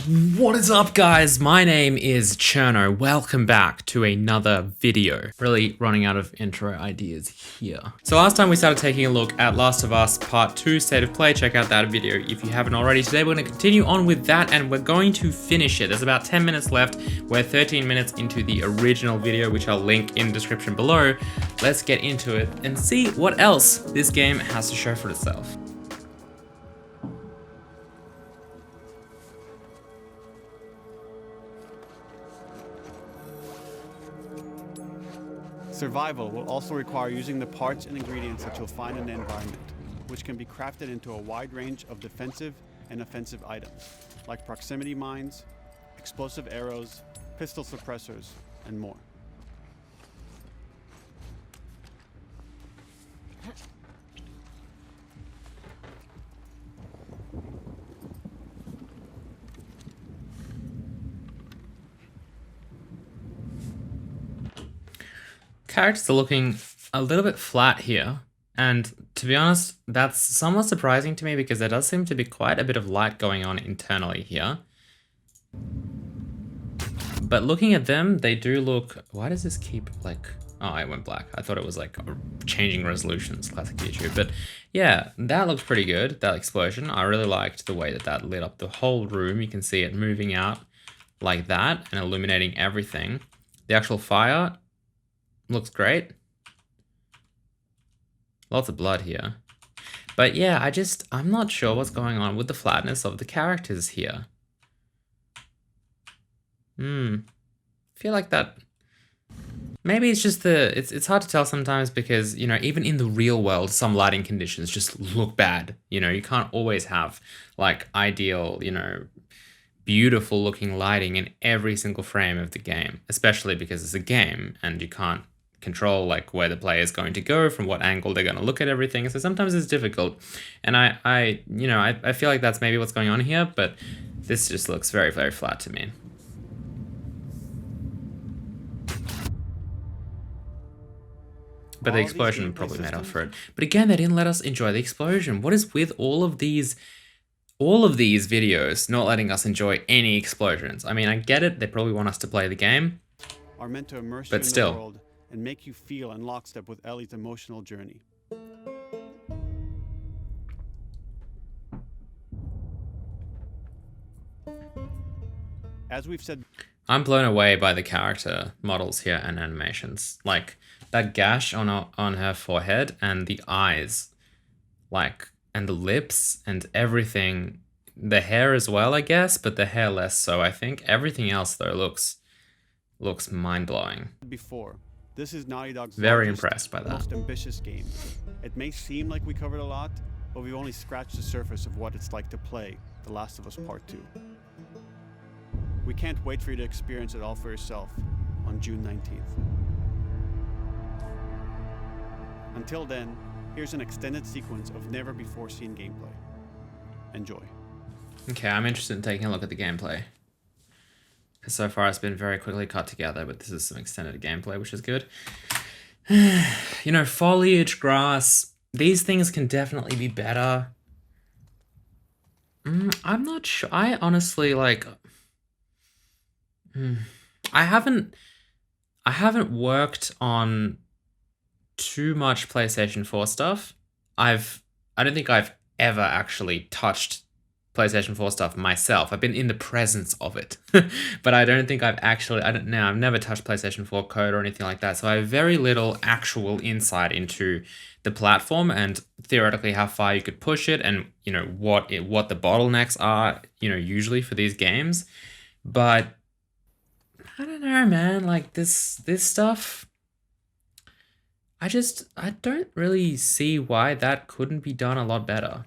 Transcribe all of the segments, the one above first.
What is up, guys? My name is Cherno. Welcome back to another video. Really running out of intro ideas here. So last time we started taking a look at Last of Us Part 2 State of Play. Check out that video if you haven't already. Today we're going to continue on with that and we're going to finish it. There's about 10 minutes left. We're 13 minutes into the original video, which I'll link in the description below. Let's get into it and see what else this game has to show for itself. Survival will also require using the parts and ingredients that you'll find in the environment, which can be crafted into a wide range of defensive and offensive items, like proximity mines, explosive arrows, pistol suppressors, and more. Characters are looking a little bit flat here, and to be honest, that's somewhat surprising to me because there does seem to be quite a bit of light going on internally here. But looking at them, they do look... Why does this keep, like... Oh, it went black. I thought it was like changing resolutions, classic YouTube. But yeah, that looks pretty good, that explosion. I really liked the way that that lit up the whole room. You can see it moving out like that and illuminating everything. The actual fire looks great. Lots of blood here. But yeah, I'm not sure what's going on with the flatness of the characters here. Feel like that... Maybe it's just it's hard to tell sometimes because, you know, even in the real world, some lighting conditions just look bad. You know, you can't always have like ideal, you know, beautiful looking lighting in every single frame of the game, especially because it's a game and you can't control like where the player is going to go, from what angle they're going to look at everything. So sometimes it's difficult. And I feel like that's maybe what's going on here, but this just looks very, very flat to me. But the explosion probably made up for it. But again, they didn't let us enjoy the explosion. What is with all of these videos not letting us enjoy any explosions? I mean, I get it. They probably want us to play the game. Are meant to immerse you in the world and make you feel in lockstep with Ellie's emotional journey. As we've said, I'm blown away by the character models here and animations. Like that gash on her forehead and the eyes, like, and the lips and everything. The hair as well, I guess, but the hair less so, I think. Everything else though looks mind-blowing. Before, this is Naughty Dog's very impressed by that. Most ambitious game. It may seem like we covered a lot, but we've only scratched the surface of what it's like to play The Last of Us Part 2. We can't wait for you to experience it all for yourself on June 19th. Until then, here's an extended sequence of never-before-seen gameplay. Enjoy. Okay, I'm interested in taking a look at the gameplay. Because so far it's been very quickly cut together, but this is some extended gameplay, which is good. You know, foliage, grass, these things can definitely be better. I'm not sure. I honestly, like... I haven't worked on too much PlayStation 4 stuff. I don't think I've ever actually touched PlayStation 4 stuff myself. I've been in the presence of it, but I don't think I've never touched PlayStation 4 code or anything like that. So I have very little actual insight into the platform and theoretically how far you could push it and, you know, what the bottlenecks are, you know, usually for these games. But I don't know, man, like this stuff, I don't really see why that couldn't be done a lot better.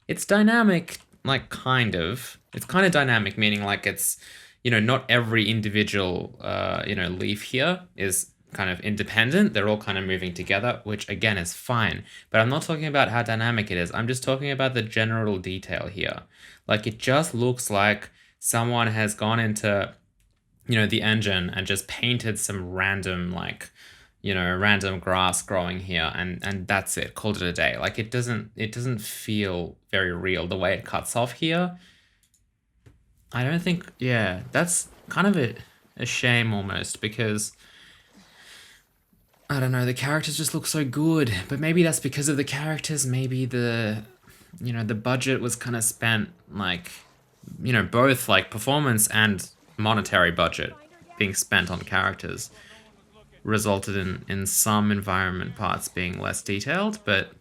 It's dynamic, like kind of. It's kind of dynamic, meaning like it's, you know, not every individual, you know, leaf here is kind of independent. They're all kind of moving together, which again is fine. But I'm not talking about how dynamic it is. I'm just talking about the general detail here. Like it just looks like someone has gone into, you know, the engine and just painted some random, like, you know, random grass growing here and that's it, called it a day. Like it doesn't feel very real the way it cuts off here. I don't think, yeah, that's kind of a shame almost because I don't know, the characters just look so good, but maybe that's because of the characters. Maybe the budget was kind of spent like, both like performance and monetary budget being spent on characters resulted in some environment parts being less detailed, but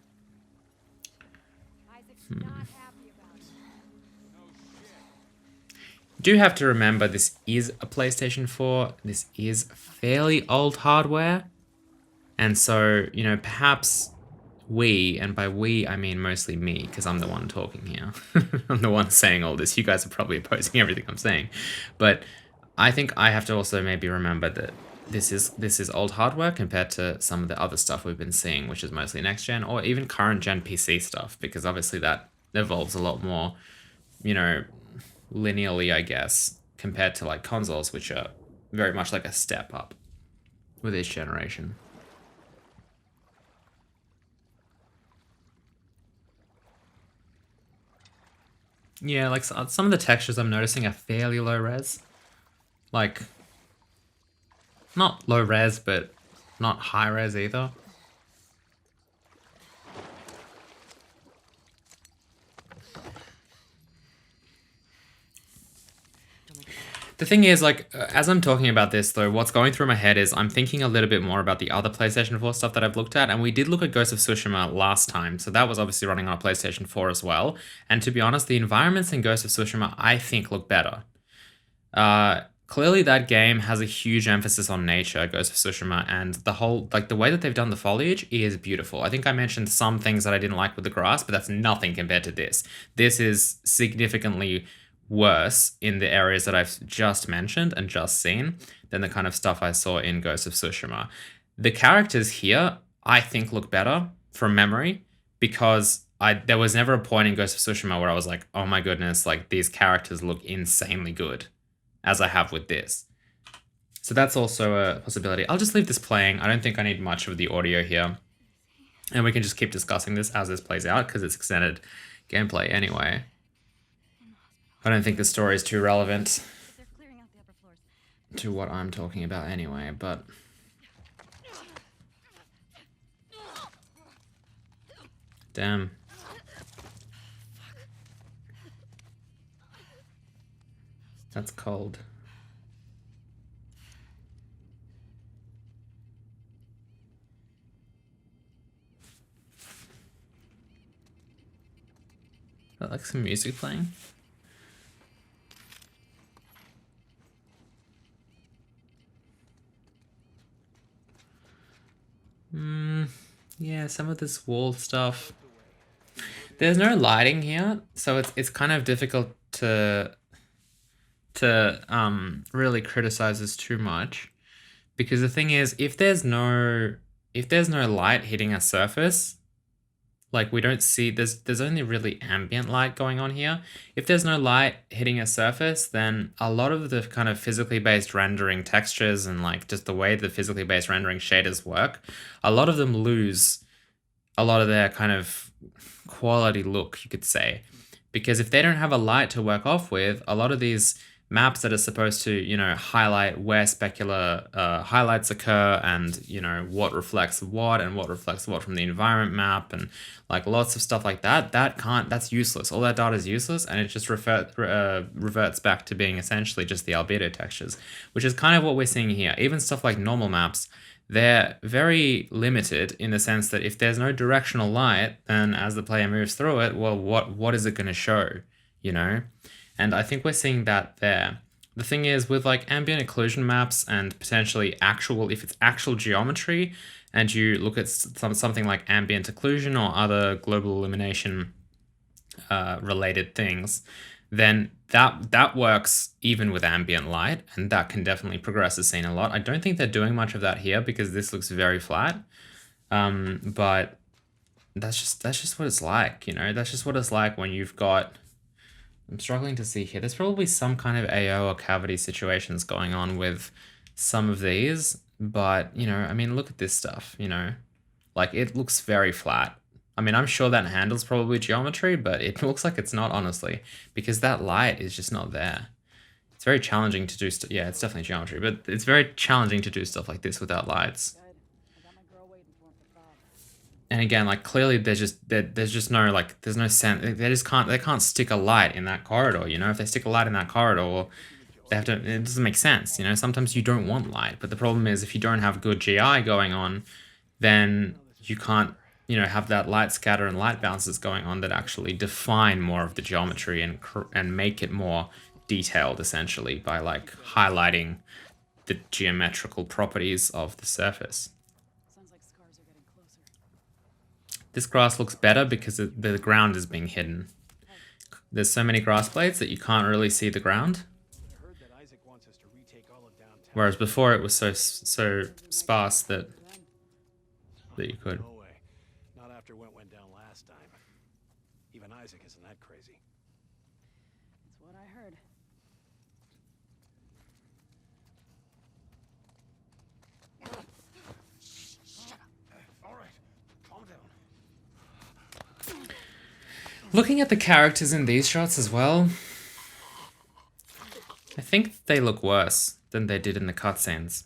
you do have to remember this is a PlayStation 4. This is fairly old hardware. And so, perhaps we, and by we, I mean mostly me, because I'm the one talking here. I'm the one saying all this. You guys are probably opposing everything I'm saying. But I think I have to also maybe remember that this is old hardware compared to some of the other stuff we've been seeing, which is mostly next gen or even current gen PC stuff, because obviously that evolves a lot more, you know, linearly, I guess, compared to like consoles, which are very much like a step up with each generation. Yeah, like some of the textures I'm noticing are fairly low res. Like, not low res, but not high res either. The thing is, like, as I'm talking about this, though, what's going through my head is I'm thinking a little bit more about the other PlayStation 4 stuff that I've looked at, and we did look at Ghost of Tsushima last time, so that was obviously running on a PlayStation 4 as well. And to be honest, the environments in Ghost of Tsushima, I think, look better. Clearly that game has a huge emphasis on nature, Ghost of Tsushima, and the whole, like, the way that they've done the foliage is beautiful. I think I mentioned some things that I didn't like with the grass, but that's nothing compared to this. This is significantly worse in the areas that I've just mentioned and just seen than the kind of stuff I saw in Ghost of Tsushima. The characters here, I think, look better from memory because there was never a point in Ghost of Tsushima where I was like, oh my goodness, like these characters look insanely good, as I have with this. So that's also a possibility. I'll just leave this playing. I don't think I need much of the audio here. And we can just keep discussing this as this plays out because it's extended gameplay anyway. I don't think the story is too relevant to what I'm talking about anyway, but... Damn. That's cold. Is that like some music playing? Yeah, some of this wall stuff. There's no lighting here, so it's kind of difficult to really criticize this too much, because the thing is, if there's no light hitting a surface, like we don't see, there's only really ambient light going on here. If there's no light hitting a surface, then a lot of the kind of physically based rendering textures and like just the way the physically based rendering shaders work, a lot of them lose a lot of their kind of quality look, you could say. Because if they don't have a light to work off with, a lot of these maps that are supposed to, highlight where specular highlights occur and, what reflects what and what reflects what from the environment map and like lots of stuff like that, that's useless. All that data is useless and it just reverts back to being essentially just the albedo textures, which is kind of what we're seeing here. Even stuff like normal maps, they're very limited in the sense that if there's no directional light, then as the player moves through it, well, what is it going to show, And I think we're seeing that there. The thing is, with like ambient occlusion maps and potentially if it's actual geometry, and you look at something like ambient occlusion or other global illumination related things, then that works even with ambient light, and that can definitely progress the scene a lot. I don't think they're doing much of that here because this looks very flat, but that's just what it's like, That's just what it's like when you've got... I'm struggling to see here. There's probably some kind of AO or cavity situations going on with some of these, but, I mean, look at this stuff, Like, it looks very flat. I mean, I'm sure that handle's probably geometry, but it looks like it's not, honestly, because that light is just not there. It's very challenging to do yeah, it's definitely geometry, but it's very challenging to do stuff like this without lights. And again, like clearly there's just no like there's no sense, they can't stick a light in that corridor, you know? If they stick a light in that corridor, they have to, it doesn't make sense, you know? Sometimes you don't want light, but the problem is if you don't have good GI going on, then you can't, you know, have that light scatter and light bounces going on that actually define more of the geometry and make it more detailed, essentially, by like highlighting the geometrical properties of the surface. Sounds like scars are getting closer. This grass looks better because the ground is being hidden. There's so many grass blades that you can't really see the ground. Whereas before it was so sparse that you could. No way. Not after what went down last time. Even Isaac isn't that crazy. That's what I heard. All right, calm down. Looking at the characters in these shots as well, I think they look worse than they did in the cutscenes.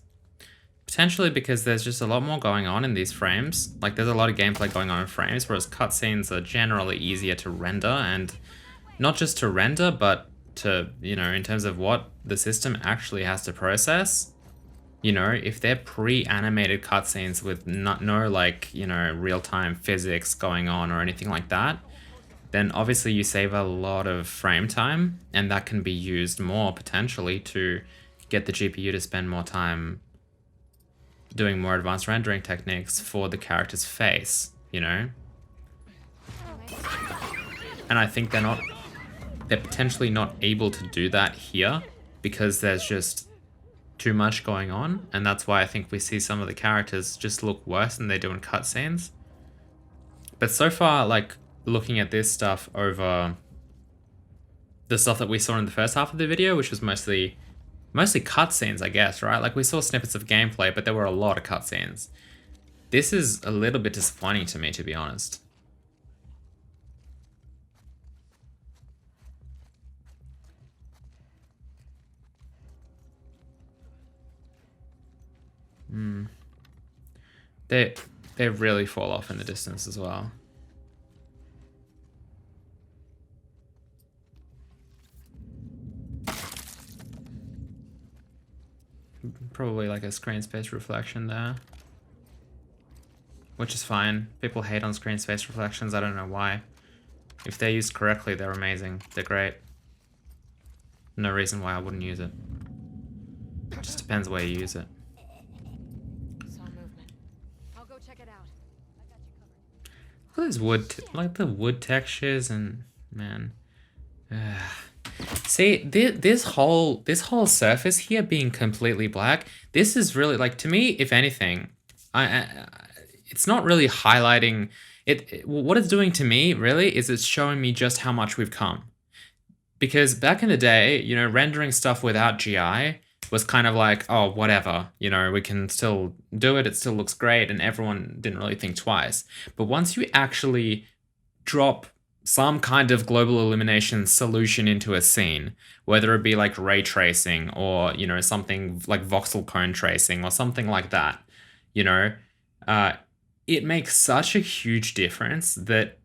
Potentially because there's just a lot more going on in these frames. Like there's a lot of gameplay going on in frames, whereas cutscenes are generally easier to render, and not just to render, but to, you know, in terms of what the system actually has to process. You know, if they're pre-animated cutscenes with no like, you know, real-time physics going on or anything like that, then obviously you save a lot of frame time, and that can be used more potentially to get the GPU to spend more time doing more advanced rendering techniques for the character's face, you know? And I think they're potentially not able to do that here because there's just too much going on, and that's why I think we see some of the characters just look worse than they do in cutscenes. But so far, like, looking at this stuff over the stuff that we saw in the first half of the video, which was mostly cutscenes, I guess, right? Like, we saw snippets of gameplay, but there were a lot of cutscenes. This is a little bit disappointing to me, to be honest. They really fall off in the distance as well. Probably like a screen space reflection there, which is fine. People hate on screen space reflections. I don't know why. If they're used correctly, they're amazing. They're great. No reason why I wouldn't use it. It just depends where you use it. Saw movement. I'll go check it out. I got you covered. Look at those wood, like the wood textures, and man. See, this whole surface here being completely black, this is really, like, to me, if anything, it's not really highlighting it. What it's doing to me really is it's showing me just how much we've come. Because back in the day, you know, rendering stuff without GI was kind of like, oh, whatever, you know, we can still do it, it still looks great, and everyone didn't really think twice. But once you actually drop some kind of global illumination solution into a scene, whether it be like ray tracing or, you know, something like voxel cone tracing or something like that, you know, it makes such a huge difference that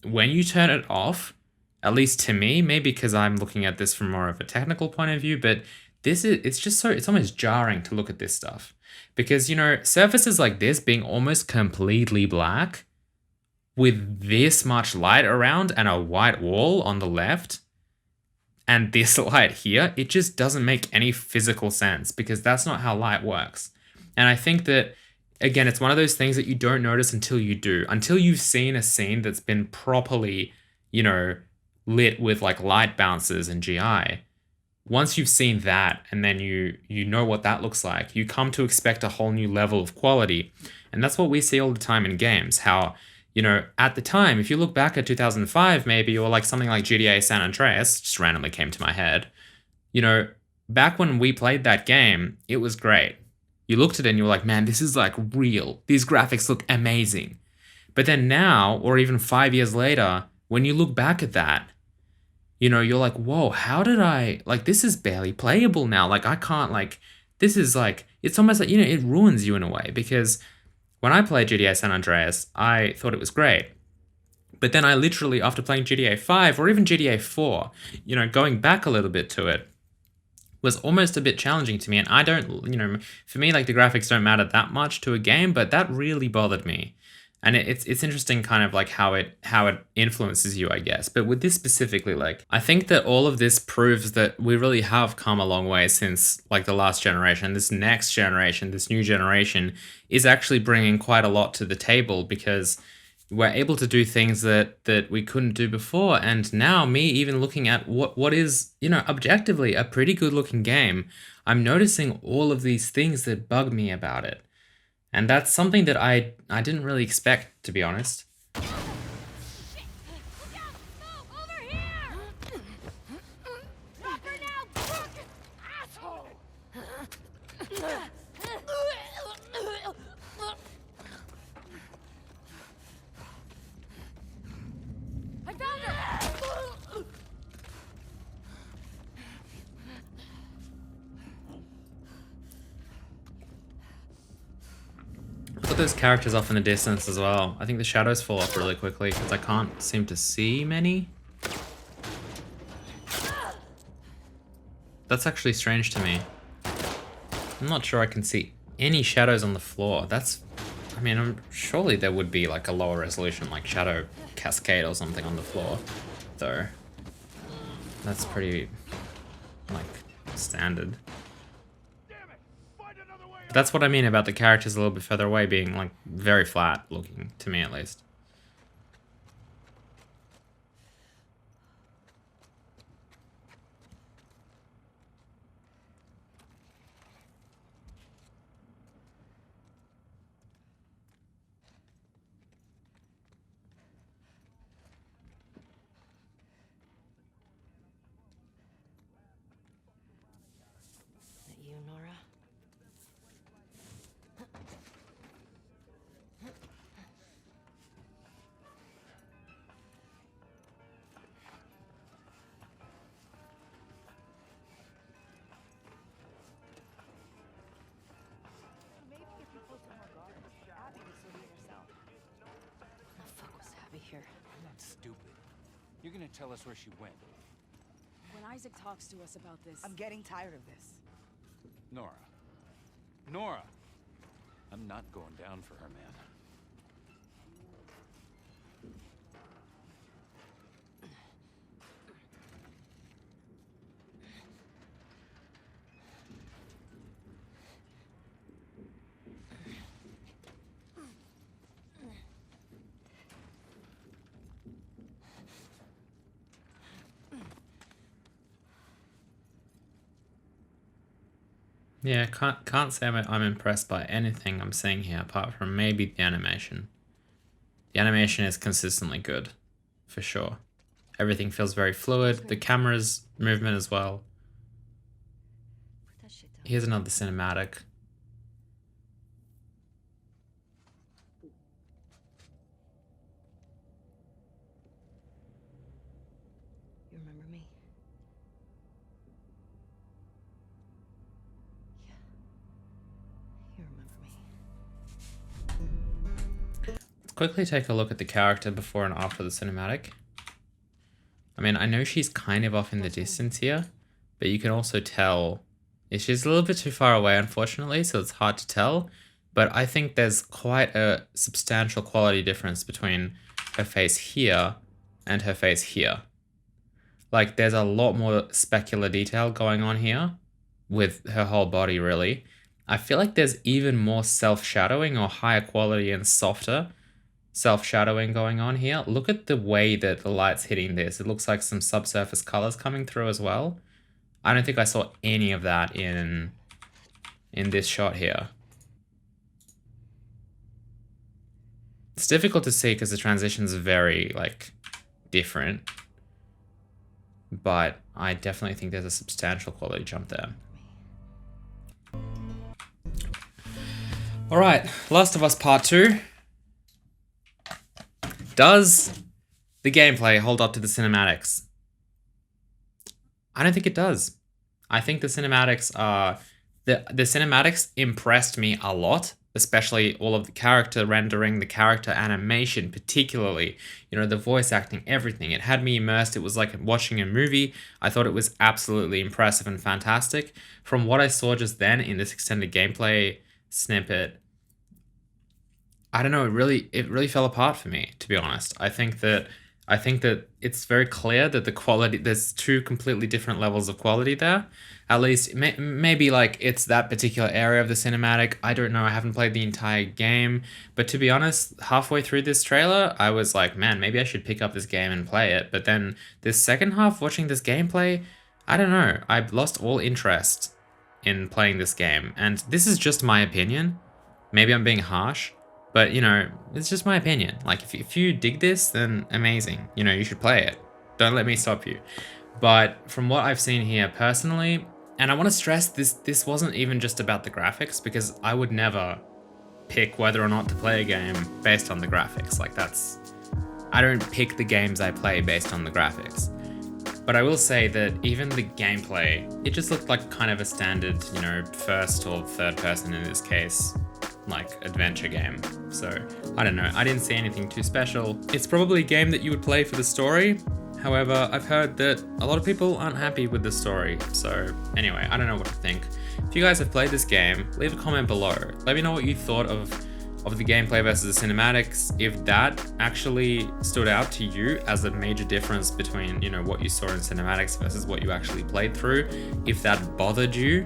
when you turn it off, at least to me, maybe because I'm looking at this from more of a technical point of view, but it's almost jarring to look at this stuff. Because, you know, surfaces like this being almost completely black with this much light around and a white wall on the left and this light here, it just doesn't make any physical sense because that's not how light works. And I think that, again, it's one of those things that you don't notice until you do, until you've seen a scene that's been properly, you know, lit with like light bounces and GI. Once you've seen that and then you know what that looks like, you come to expect a whole new level of quality. And that's what we see all the time in games, how, you know, at the time, if you look back at 2005 maybe, or like something like GTA San Andreas, just randomly came to my head, you know, back when we played that game, it was great. You looked at it and you were like, man, this is like real. These graphics look amazing. But then now, or even 5 years later, when you look back at that, you're like, whoa, how did I, like, this is barely playable now. Like, I can't, like, this is like, it's almost like, it ruins you in a way, because when I played GTA San Andreas, I thought it was great. But then I literally, after playing GTA 5 or even GTA 4, going back a little bit to it, was almost a bit challenging to me. And I don't, for me, like, the graphics don't matter that much to a game, but that really bothered me. And it's interesting kind of like how it influences you, I guess. But with this specifically, like, I think that all of this proves that we really have come a long way since like the last generation. This next generation, this new generation is actually bringing quite a lot to the table, because we're able to do things that we couldn't do before. And now, me even looking at what is, objectively a pretty good looking game, I'm noticing all of these things that bug me about it. And that's something that I didn't really expect, to be honest. Shit! Look out! Move! Over here! Drop her now, crook! Asshole! I found her! Put those characters off in the distance as well. I think the shadows fall off really quickly because I can't seem to see many. That's actually strange to me. I'm not sure I can see any shadows on the floor. Surely there would be like a lower resolution, like shadow cascade or something on the floor, though. That's pretty, like, standard. But that's what I mean about the characters a little bit further away being, like, very flat looking, to me at least. Is that you, Nora? Maybe if you posted more guards, Abby would still be herself. What the fuck was Abby here? I'm not stupid. You're gonna tell us where she went. When Isaac talks to us about this, I'm getting tired of this. Nora. Nora! I'm not going down for her, man. Yeah, can't say I'm impressed by anything I'm seeing here, apart from maybe the animation. The animation is consistently good, for sure. Everything feels very fluid, the camera's movement as well. Put that shit down. Here's another cinematic. You remember me? Yeah. You remember me. Let's quickly take a look at the character before and after the cinematic. I mean, I know she's kind of off in the distance here, but you can also tell she's a little bit too far away, unfortunately, so it's hard to tell. But I think there's quite a substantial quality difference between her face here and her face here. Like, there's a lot more specular detail going on here with her whole body, really. I feel like there's even more self-shadowing or higher quality and softer self-shadowing going on here. Look at the way that the light's hitting this. It looks like some subsurface colors coming through as well. I don't think I saw any of that in this shot here. It's difficult to see because the transition's very, like, different. But I definitely think there's a substantial quality jump there. Alright, Last of Us Part 2. Does the gameplay hold up to the cinematics? I don't think it does. I think the cinematics are the cinematics impressed me a lot, especially all of the character rendering, the character animation, particularly, the voice acting, everything. It had me immersed. It was like watching a movie. I thought it was absolutely impressive and fantastic. From what I saw just then in this extended gameplay snippet, I don't know, it really fell apart for me, to be honest. I think that it's very clear that the quality, there's two completely different levels of quality there. At least maybe like it's that particular area of the cinematic. I don't know. I haven't played the entire game, but to be honest, halfway through this trailer, I was like, man, maybe I should pick up this game and play it. But then this second half, watching this gameplay, I don't know. I've lost all interest in playing this game. And this is just my opinion. Maybe I'm being harsh, but it's just my opinion. Like if you dig this, then amazing. You should play it. Don't let me stop you. But from what I've seen here personally, and I want to stress this wasn't even just about the graphics, because I would never pick whether or not to play a game based on the graphics. Like I don't pick the games I play based on the graphics. But I will say that even the gameplay, it just looked like kind of a standard, first or third person in this case, like adventure game. So I don't know. I didn't see anything too special. It's probably a game that you would play for the story. However, I've heard that a lot of people aren't happy with the story. So anyway, I don't know what to think. If you guys have played this game, leave a comment below. Let me know what you thought of the gameplay versus the cinematics. If that actually stood out to you as a major difference between, what you saw in cinematics versus what you actually played through. If that bothered you,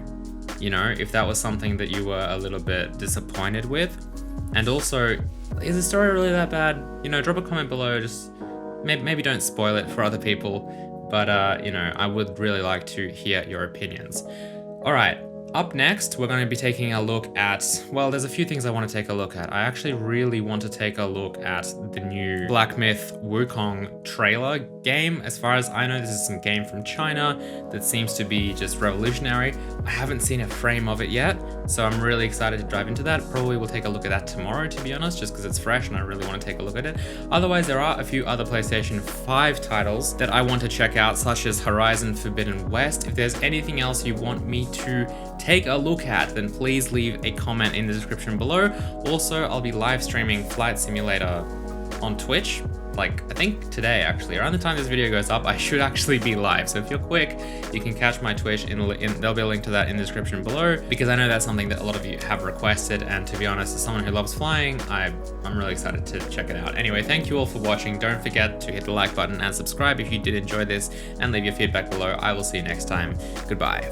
if that was something that you were a little bit disappointed with. And also, is the story really that bad? Drop a comment below. Just maybe don't spoil it for other people, but I would really like to hear your opinions. All right, up next, we're going to be taking a look at, well, there's a few things I want to take a look at. I actually really want to take a look at the new Black Myth Wukong trailer game. As far as I know, this is some game from China that seems to be just revolutionary. I haven't seen a frame of it yet, so I'm really excited to dive into that. Probably will take a look at that tomorrow, to be honest, just because it's fresh and I really want to take a look at it. Otherwise, there are a few other PlayStation 5 titles that I want to check out, such as Horizon Forbidden West. If there's anything else you want me to take a look at, then please leave a comment in the description below. Also, I'll be live streaming Flight Simulator on Twitch. Like, I think today, actually, around the time this video goes up, I should actually be live. So if you're quick, you can catch my Twitch there'll be a link to that in the description below, because I know that's something that a lot of you have requested. And to be honest, as someone who loves flying, I'm really excited to check it out. Anyway, thank you all for watching. Don't forget to hit the like button and subscribe if you did enjoy this, and leave your feedback below. I will see you next time. Goodbye.